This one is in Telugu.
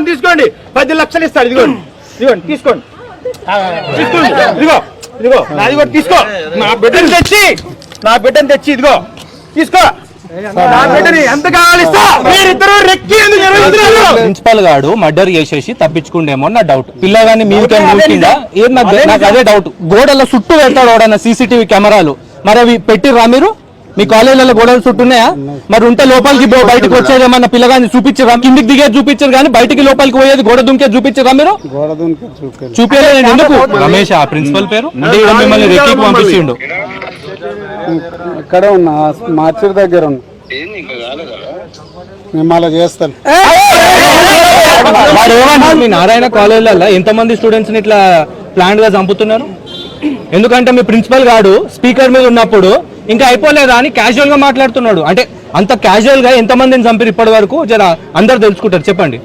తీసుకోండి 10 లక్షలు ఇస్తాడు. ఇదిగోండి ఇదిగోండి తీసుకోండి ఇదిగో ఇదిగో నాది కూడా తీసుకో. నా బిడ్డను తెచ్చి ఇదిగో తీసుకో. ఎంత కావాలి మీరిద్దరు రెక్కి ప్రిన్సిపల్ గాడు మర్డర్ చేసేసి తప్పించుకుండేమో నా డౌట్. పిల్లగాని మీకే మూకిందా ఏం నాకు అదే డౌట్. గోడల చుట్టూ పెడతాడు వాడన్న సీసీటీవీ కెమెరాలు, మరి అవి పెట్టిర్రా మీరు? మీ కాలేజీలలో గోడలు చుట్టూన్నాయా? మరి ఉంటే లోపలికి బయటకు వచ్చేది ఏమన్నా పిల్లగాని చూపించరా? కిందికి దిగే చూపించారు కానీ బయటికి లోపలికి పోయేది గోడ దుంకే చూపించరా మీరు? చూపించలేదు ఎందుకు? రమేష్ ఆ ప్రిన్సిపల్ పేరు అంటే మిమ్మల్ని రెక్కి పంపించిండు. ఇక్కడే ఉన్నా మార్చి దగ్గర ఉన్నా మేము అలా చేస్తాను. వాడు ఏమన్నా మీ నారాయణ కాలేజీలలో ఎంతమంది స్టూడెంట్స్ ని ఇట్లా ప్లాన్ గా చంపుతున్నారు? ఎందుకంటే మీ ప్రిన్సిపల్ గాడు స్పీకర్ మీద ఉన్నప్పుడు ఇంకా అయిపోలేదా అని క్యాజువల్ గా మాట్లాడుతున్నాడు. అంటే అంత క్యాజువల్ గా ఎంతమందిని చంపారు ఇప్పటి వరకు జర అందరు తెలుసుకుంటారు చెప్పండి.